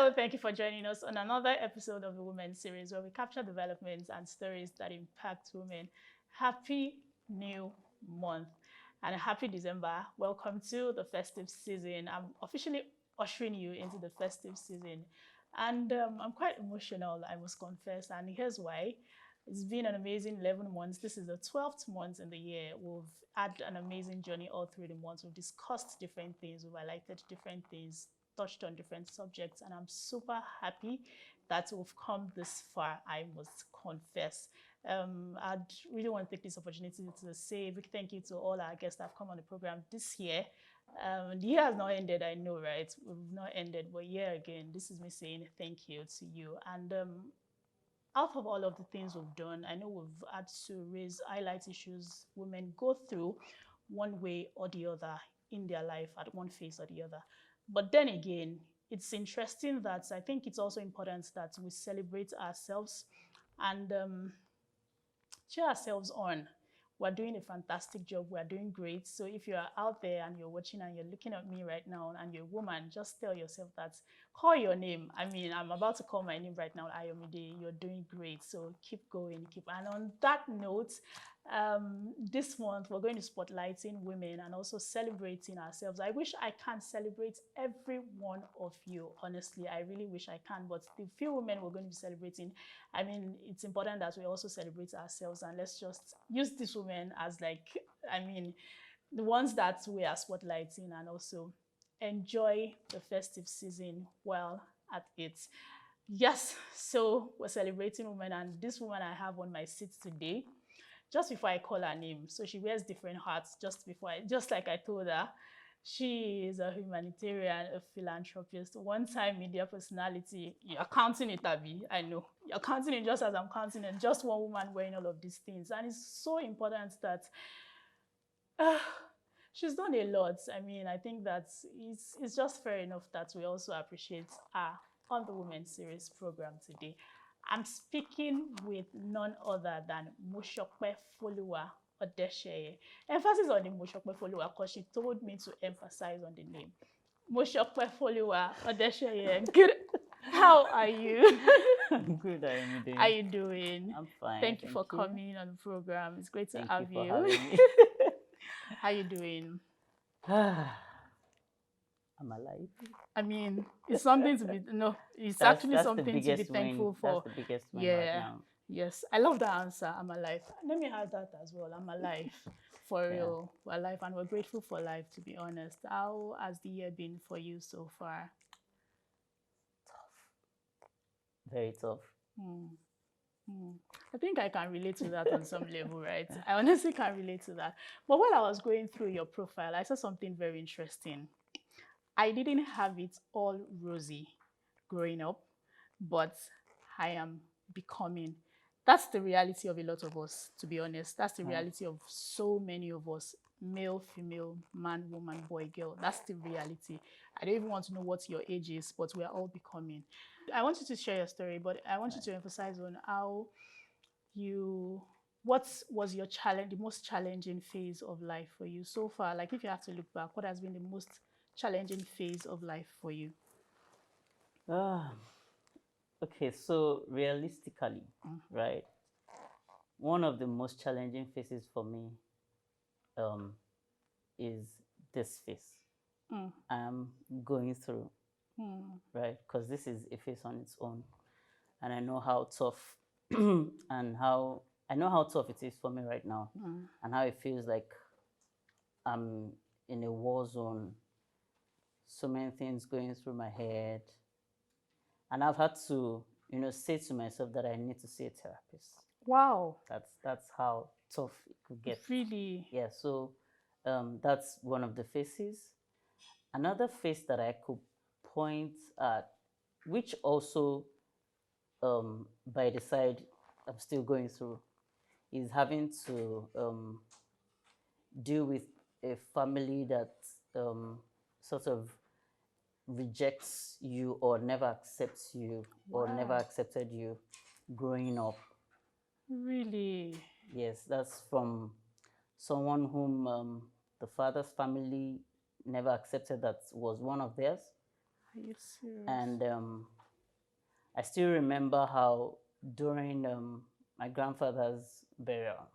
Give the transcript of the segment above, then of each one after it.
Hello, thank you for joining us on another episode of the Women series where we capture developments and stories that impact women. Happy New Month and a happy December. Welcome to the festive season. I'm officially ushering you into the festive season. And I'm quite emotional, I must confess. And here's why. It's been an amazing 11 months. This is the 12th month in the year. We've had an amazing journey all through the months. We've discussed different things. We've highlighted different things, touched on different subjects, and I'm super happy that we've come this far, I must confess. I'd really want to take this opportunity to say a big thank you to all our guests that have come on the program this year. The year has not ended, I know, right? We've not ended, but yeah, again, this is me saying thank you to you. And out of all of the things we've done, I know we've had to highlight issues women go through one way or the other in their life at one phase or the other. But then again, it's interesting that I think it's also important that we celebrate ourselves and cheer ourselves on. We're doing a fantastic job. We're doing great. So if you're out there and you're watching and you're looking at me right now and you're a woman, just tell yourself that, call your name. I mean, I'm about to call my name right now, Iyameto. You're doing great. So keep going, And on that note, this month we're going to spotlighting women and also celebrating ourselves. I wish I can celebrate every one of you. Honestly, I really wish I can. But the few women we're going to be celebrating, I mean, it's important that we also celebrate ourselves, and let's just use these women as the ones that we are spotlighting and also enjoy the festive season while at it. Yes, so we're celebrating women, and this woman I have on my seat today, just before I call her name, so she wears different hats just like I told her. She is a humanitarian, a philanthropist, one-time media personality. You're counting it, Abby. I know. You're counting it just as I'm counting it. Just one woman wearing all of these things. And it's so important that she's done a lot. I mean, I think that it's just fair enough that we also appreciate her on the Women Series program today. I'm speaking with none other than Mosopefoluwa Odeseye. Emphasis on the Mosopefoluwa because she told me to emphasize on the name. Mosopefoluwa Odeseye. Good. How are you? I'm good, Iyameto. How are you doing? I'm fine. Thank you for coming on the program. It's great to have you. Thank you for having me. How are you doing? I'm alive. I mean, it's something to be it's actually something to be thankful for. That's the biggest win right now. Yes, I love that answer. I'm alive. Let me add that as well. I'm alive. For real. We're alive and we're grateful for life, to be honest. How has the year been for you so far? Tough. Very tough. I think I can relate to that on some level, right? I honestly can relate to that. But while I was going through your profile, I saw something very interesting. I didn't have it all rosy growing up, but I am becoming. That's the reality of a lot of us, to be honest. That's the reality of so many of us, male, female, man, woman, boy, girl. That's the reality. I don't even want to know what your age is, but we are all becoming. I want you to share your story, but I want you to emphasize on what was your challenge, the most challenging phase of life for you so far? Like if you have to look back, what has been the most challenging phase of life for you? Okay, so realistically, right, one of the most challenging phases for me is this phase I'm going through, right? Because this is a phase on its own, and I know how tough I know how tough it is for me right now, and how it feels like I'm in a war zone. So many things going through my head, and I've had to, say to myself that I need to see a therapist. Wow. That's how tough it could get. Really? Yeah. So that's one of the phases. Another phase that I could point at, which also, by the side, I'm still going through, is having to deal with a family that sort of rejects you or never accepts you or never accepted you growing up. Really? Yes, that's from someone whom the father's family never accepted that was one of theirs. Are you serious? And I still remember how during my grandfather's burial,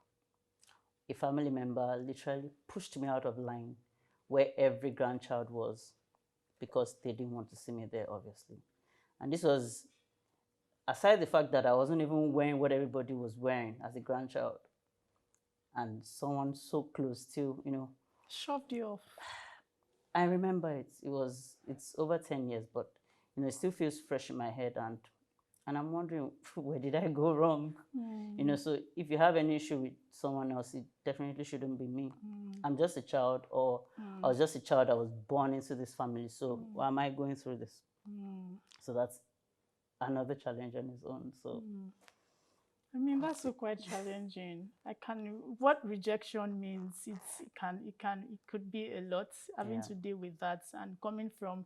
a family member literally pushed me out of line where every grandchild was because they didn't want to see me there, obviously. And this was aside the fact that I wasn't even wearing what everybody was wearing as a grandchild. And someone so close still, Shoved you off. I remember it. It's over 10 years, but it still feels fresh in my head, and I'm wondering where did I go wrong? So if you have any issue with someone else, it definitely shouldn't be me. I'm just a child, or I was just a child that was born into this family. So why am I going through this? So that's another challenge on its own. So I mean, that's so quite challenging. What rejection means, it could be a lot having Yeah. to deal with that, and coming from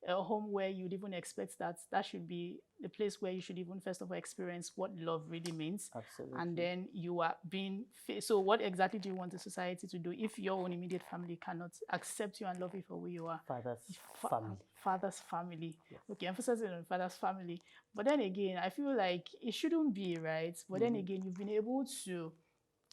a home where you'd even expect that should be the place where you should even first of all experience what love really means. Absolutely. And then you are being so what exactly do you want the society to do if your own immediate family cannot accept you and love you for who you are? Father's family. Father's family. Yes. Okay, emphasizing on father's family. But then again, I feel like it shouldn't be, right? But then again, you've been able to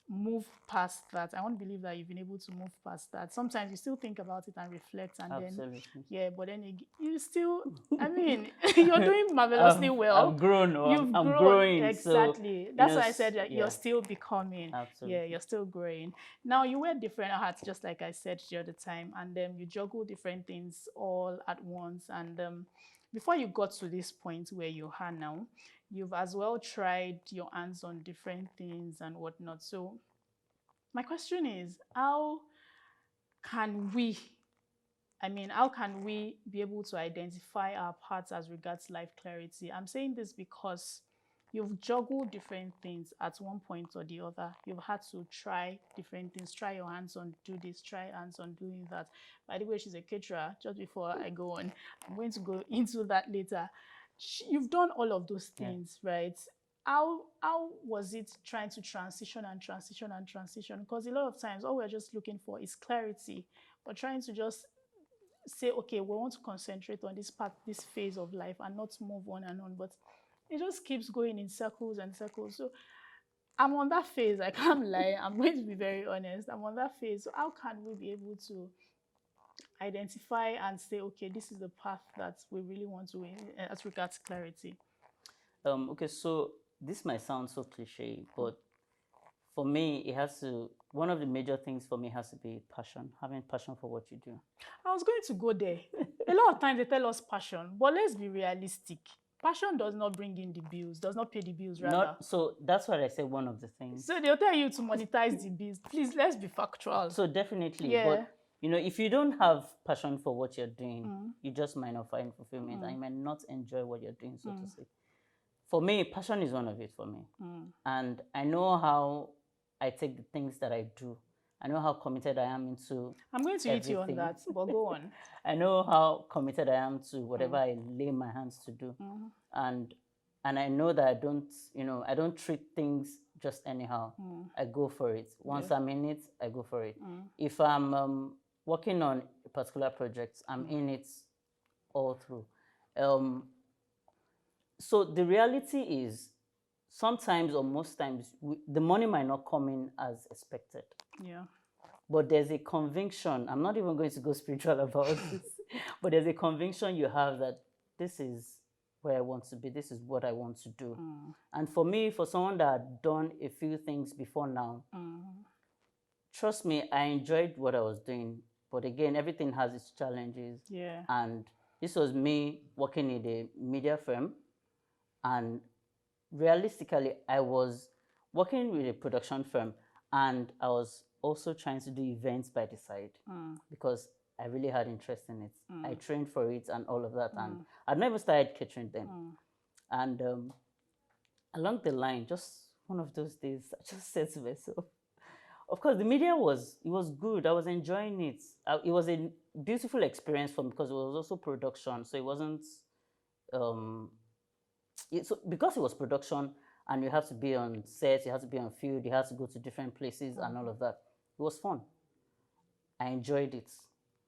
move past that. I want to believe that you've been able to move past that. Sometimes you still think about it and reflect, and Absolutely. but then again, you still, I mean, you're doing marvelously well. I've grown. I'm grown. growing. Exactly. So, That's why I said that yeah. you're still becoming. Absolutely. Yeah, you're still growing. Now, you wear different hats, just like I said the other time, and you juggle different things all at once. And before you got to this point where you are now, you've as well tried your hands on different things and whatnot. So my question is, how can we be able to identify our paths as regards life clarity? I'm saying this because you've juggled different things at one point or the other. You've had to try different things, try your hands on do this, try hands on doing that. By the way, she's a caterer. Just before I go on, I'm going to go into that later. You've done all of those things, right? How was it trying to transition and transition and transition? Because a lot of times all we're just looking for is clarity. We're trying to just say, okay, we want to concentrate on this part, this phase of life, and not move on and on. But it just keeps going in circles and circles. So I'm on that phase. I can't lie. I'm going to be very honest. I'm on that phase. So how can we be able to identify and say, okay, this is the path that we really want to as regards clarity? Okay, so this might sound so cliche, but for me, one of the major things for me has to be passion, having passion for what you do. I was going to go there. A lot of times they tell us passion, but let's be realistic. Passion does not bring in the bills, does not pay the bills, rather. So that's what I said, one of the things. So they'll tell you to monetize the bills. Please, let's be factual. So definitely, but if you don't have passion for what you're doing, you just might not find fulfillment and you might not enjoy what you're doing, so to say. For me, passion is one of it for me. And I know how I take the things that I do. I know how committed I am into I'm going to hit you on that, but go on. I know how committed I am to whatever I lay my hands to do. And I know that I don't treat things just anyhow. I go for it. Once I'm in it, I go for it. If I'm working on a particular project, I'm in it all through. So the reality is, sometimes or most times, the money might not come in as expected. Yeah. But there's a conviction. I'm not even going to go spiritual about this, but there's a conviction you have that this is where I want to be. This is what I want to do. And for me, for someone that had done a few things before now, trust me, I enjoyed what I was doing. But again, everything has its challenges. Yeah. And this was me working in a media firm. And realistically, I was working with a production firm, and I was also trying to do events by the side because I really had interest in it. I trained for it and all of that, and I'd never started catering then. And along the line, just one of those days, I just said to myself, of course, the media was good. I was enjoying it. It was a beautiful experience for me because it was also production, so it wasn't. Because it was production and you have to be on set, you have to be on field, you have to go to different places and all of that. It was fun. I enjoyed it.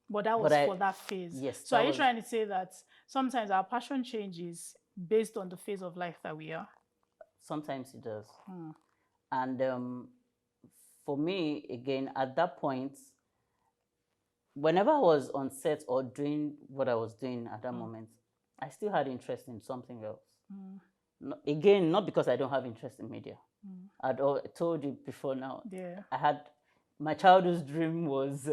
But that was for that phase. Yes. So are you trying to say that sometimes our passion changes, based on the phase of life that we are? Sometimes it does. And for me, again, at that point, whenever I was on set or doing what I was doing at that moment, I still had interest in something else. Again, not because I don't have interest in media. I told you before now. Yeah. My childhood dream was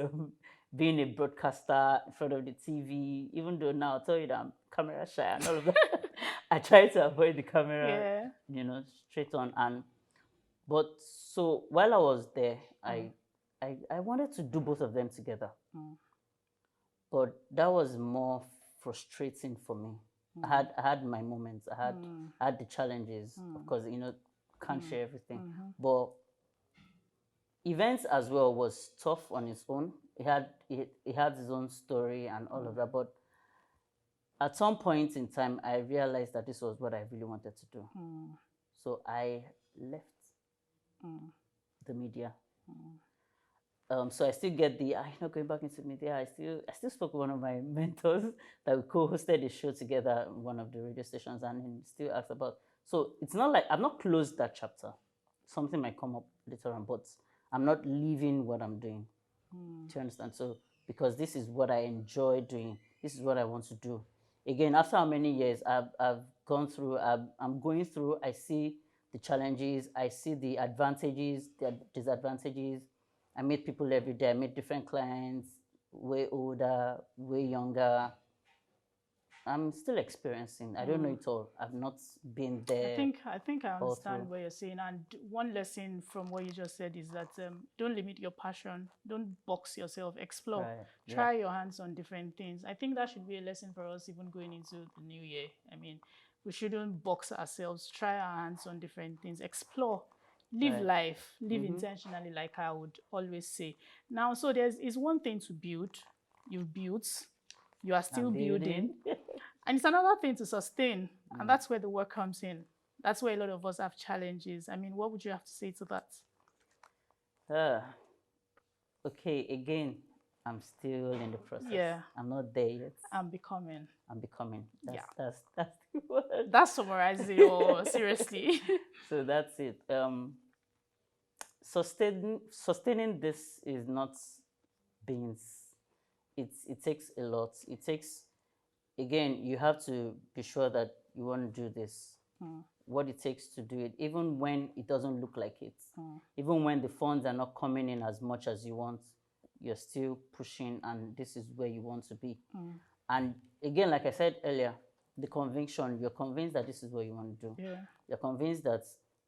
being a broadcaster in front of the TV. Even though now I'll tell you that I'm camera shy and all of that, I try to avoid the camera, straight on. But so while I was there, I wanted to do both of them together. But that was more frustrating for me. I had my moments. I had the challenges. Of course, can't share everything. But events as well was tough on its own. It had its own story and all of that. But at some point in time, I realized that this was what I really wanted to do. So I left the media. So I still get going back into media. I still spoke with one of my mentors that we co-hosted the show together on one of the radio stations, and he still asked about. So it's not like I've not closed that chapter. Something might come up later on, but I'm not leaving what I'm doing. Do you understand? So because this is what I enjoy doing, this is what I want to do. Again, after how many years I've gone through, I'm going through, I see the challenges, I see the advantages, the disadvantages. I meet people every day. I meet different clients, way older, way younger. I'm still experiencing. I don't know it all. I've not been there. I think I understand what you're saying. And one lesson from what you just said is that don't limit your passion. Don't box yourself. Explore. Right. Try your hands on different things. I think that should be a lesson for us even going into the new year. I mean, we shouldn't box ourselves. Try our hands on different things. Explore. Live life. Live intentionally, like I would always say. Now, so is one thing to build. You've built. You are still building. And it's another thing to sustain. And that's where the work comes in. That's where a lot of us have challenges. I mean, what would you have to say to that? Okay, again, I'm still in the process. Yeah. I'm not there yet. I'm becoming. That's the word. That summarizes it all, seriously. So that's it. Sustaining this is not beans. It takes a lot. It takes, again, you have to be sure that you want to do this. What it takes to do it, even when it doesn't look like it. Even when the funds are not coming in as much as you want, you're still pushing, and this is where you want to be. And again, like I said earlier, the conviction, you're convinced that this is what you want to do. Yeah. You're convinced that,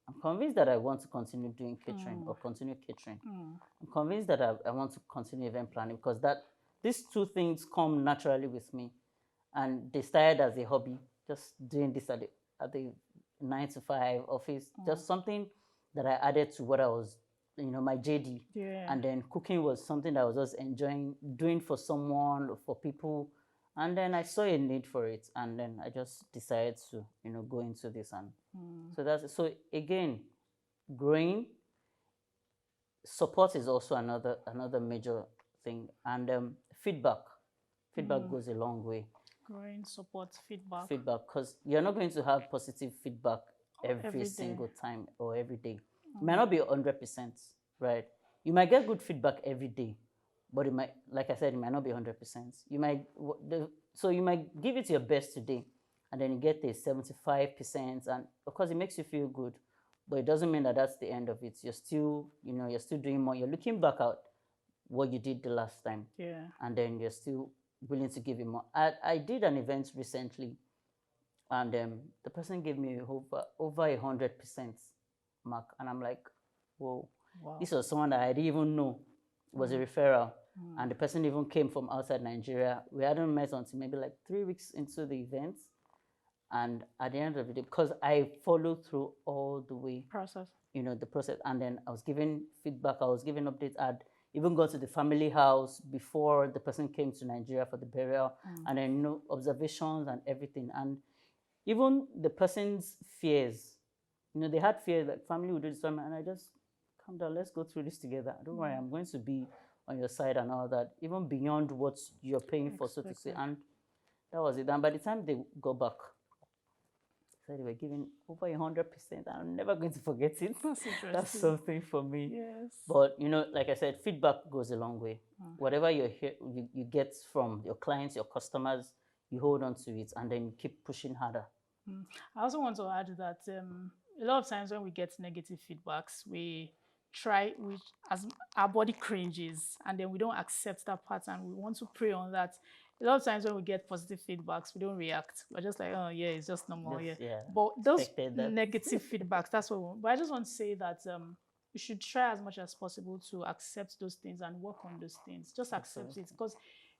I'm convinced that I want to continue doing catering or continue catering. I'm convinced that I want to continue event planning, because these two things come naturally with me. And they started as a hobby, just doing this at the 9-to-5 office, just something that I added to what I was, my JD. Yeah. And then cooking was something that I was just enjoying doing for someone, for people. And then I saw a need for it, and then I just decided to, go into this. And so that's it. So again, growing, support is also another major thing, and feedback goes a long way. Growing, support, feedback, because you're not going to have positive feedback every single time or every day. It might not be 100%, right? You might get good feedback every day, but it might, like I said, it might not be 100%. So you might give it your best today, and then you get a 75%, and of course it makes you feel good, but it doesn't mean that that's the end of it. You're still, you're still doing more. You're looking back at what you did the last time, and then you're still willing to give it more. I did an event recently, and the person gave me over 100% mark, and I'm like, whoa. Wow. This was someone that I didn't even know was a referral, and the person even came from outside Nigeria. We hadn't met until maybe like 3 weeks into the event, and at the end of the day, because I followed through all the way process, the process, and then I was giving feedback, I was giving updates. I'd even go to the family house before the person came to Nigeria for the burial, and then observations and everything, and even the person's fears. They had fears like family would do this, and I just, calm down, let's go through this together. Don't worry, I'm going to be on your side and all that, even beyond what you're paying for, so to say. And that was it. And by the time they go back, said they were giving over 100%. I'm never going to forget it. That's interesting. That's something for me. Yes. But like I said, feedback goes a long way. Whatever you get from your clients, your customers, you hold on to it and then you keep pushing harder. I also want to add that a lot of times when we get negative feedbacks, we as our body cringes and then we don't accept that pattern. We want to pray on that. A lot of times when we get positive feedbacks, we don't react. We're just like, oh yeah, it's just normal. Yeah. But those negative feedbacks, that's what we want. But I just want to say that you should try as much as possible to accept those things and work on those things. Just accept it, because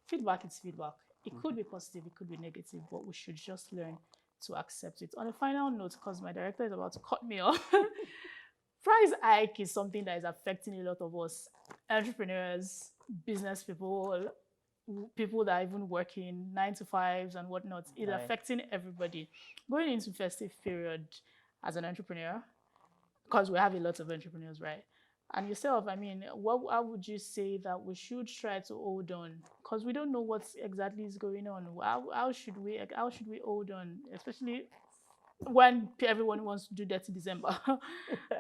feedback is feedback. It could be positive, it could be negative, but we should just learn to accept it. On a final note, because my director is about to cut me off, price hike is something that is affecting a lot of us, entrepreneurs, business people, people that are even working 9 to 5s and whatnot. It's affecting everybody. Going into festive period as an entrepreneur, because we have a lot of entrepreneurs, right? And yourself, I mean, how would you say that we should try to hold on? Because we don't know what exactly is going on. How should we hold on, especially when everyone wants to do Dirty December?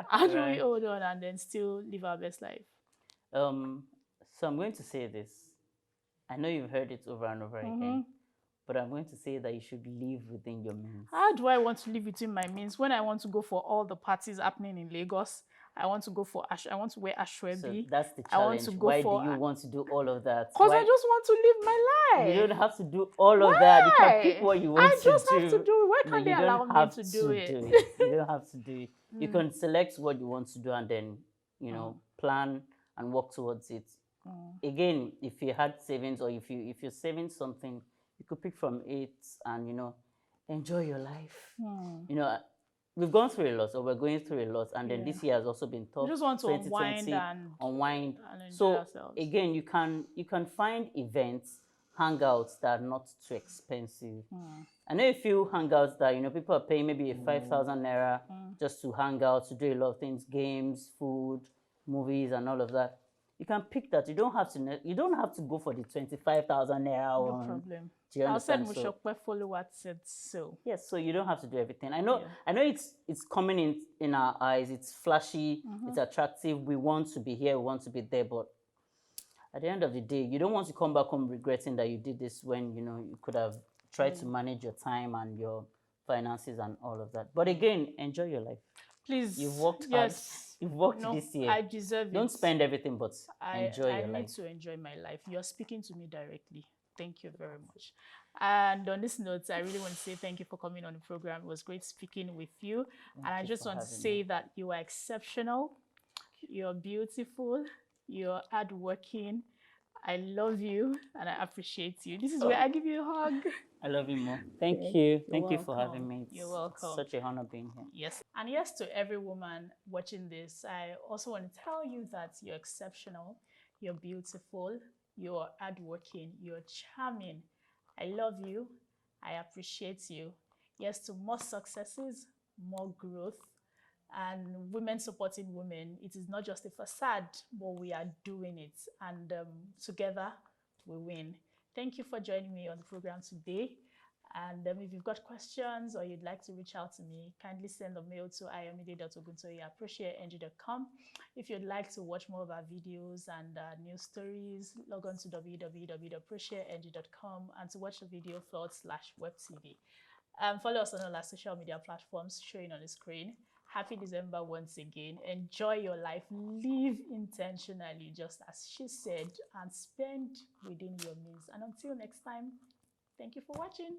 How do we hold on and then still live our best life? So I'm going to say this. I know you've heard it over and over again, but I'm going to say that you should live within your means. How do I want to live within my means when I want to go for all the parties happening in Lagos? I want to go for I want to wear ashwebi. So that's the challenge. I want to go Why do you want to do all of that? Because I just want to live my life. You don't have to do all of that. You can pick what you want to do. I just have to do it. Why can't they allow me to do it? You don't have to do it. You can select what you want to do and then, plan and work towards it. Again, if you had savings or if you're saving something, you could pick from it and, enjoy your life. We've gone through a lot, or we're going through a lot, and then this year has also been tough. We just want to unwind and enjoy so ourselves. Again, you can find events, hangouts that are not too expensive. I know a few hangouts that people are paying maybe 5,000 naira just to hang out, to do a lot of things, games, food, movies, and all of that. You can pick that. You don't have to go for the 25,000 naira one. No problem. Do you understand? Mosopefoluwa said so. Yes, so you don't have to do everything. I know it's coming in our eyes, it's flashy, it's attractive. We want to be here, we want to be there, but at the end of the day, you don't want to come back home regretting that you did this when you could have tried to manage your time and your finances and all of that. But again, enjoy your life. Please. You've worked hard. You've worked this year. I deserve it. Don't spend everything, but enjoy your life. I need to enjoy my life. You're speaking to me directly. Thank you very much. And on this note, I really want to say thank you for coming on the program. It was great speaking with you. And I just want to say that you are exceptional. You're beautiful. You're hardworking. I love you and I appreciate you. This is where I give you a hug. I love you more. Thank you. Thank you for having me. You're welcome. It's such an honor being here. Yes. And yes, to every woman watching this, I also want to tell you that you're exceptional. You're beautiful. You're hardworking. You're charming. I love you. I appreciate you. Yes, to more successes, more growth, and women supporting women. It is not just a facade, but we are doing it. And together, we win. Thank you for joining me on the program today. And if you've got questions or you'd like to reach out to me, kindly send a mail to iyameto.oguntoye@appreciateeng.com. If you'd like to watch more of our videos and news stories, log on to www.appreciateeng.com and to watch the video /webtv. Follow us on all our social media platforms showing on the screen. Happy December once again. Enjoy your life. Live intentionally, just as she said, and spend within your means. And until next time, thank you for watching.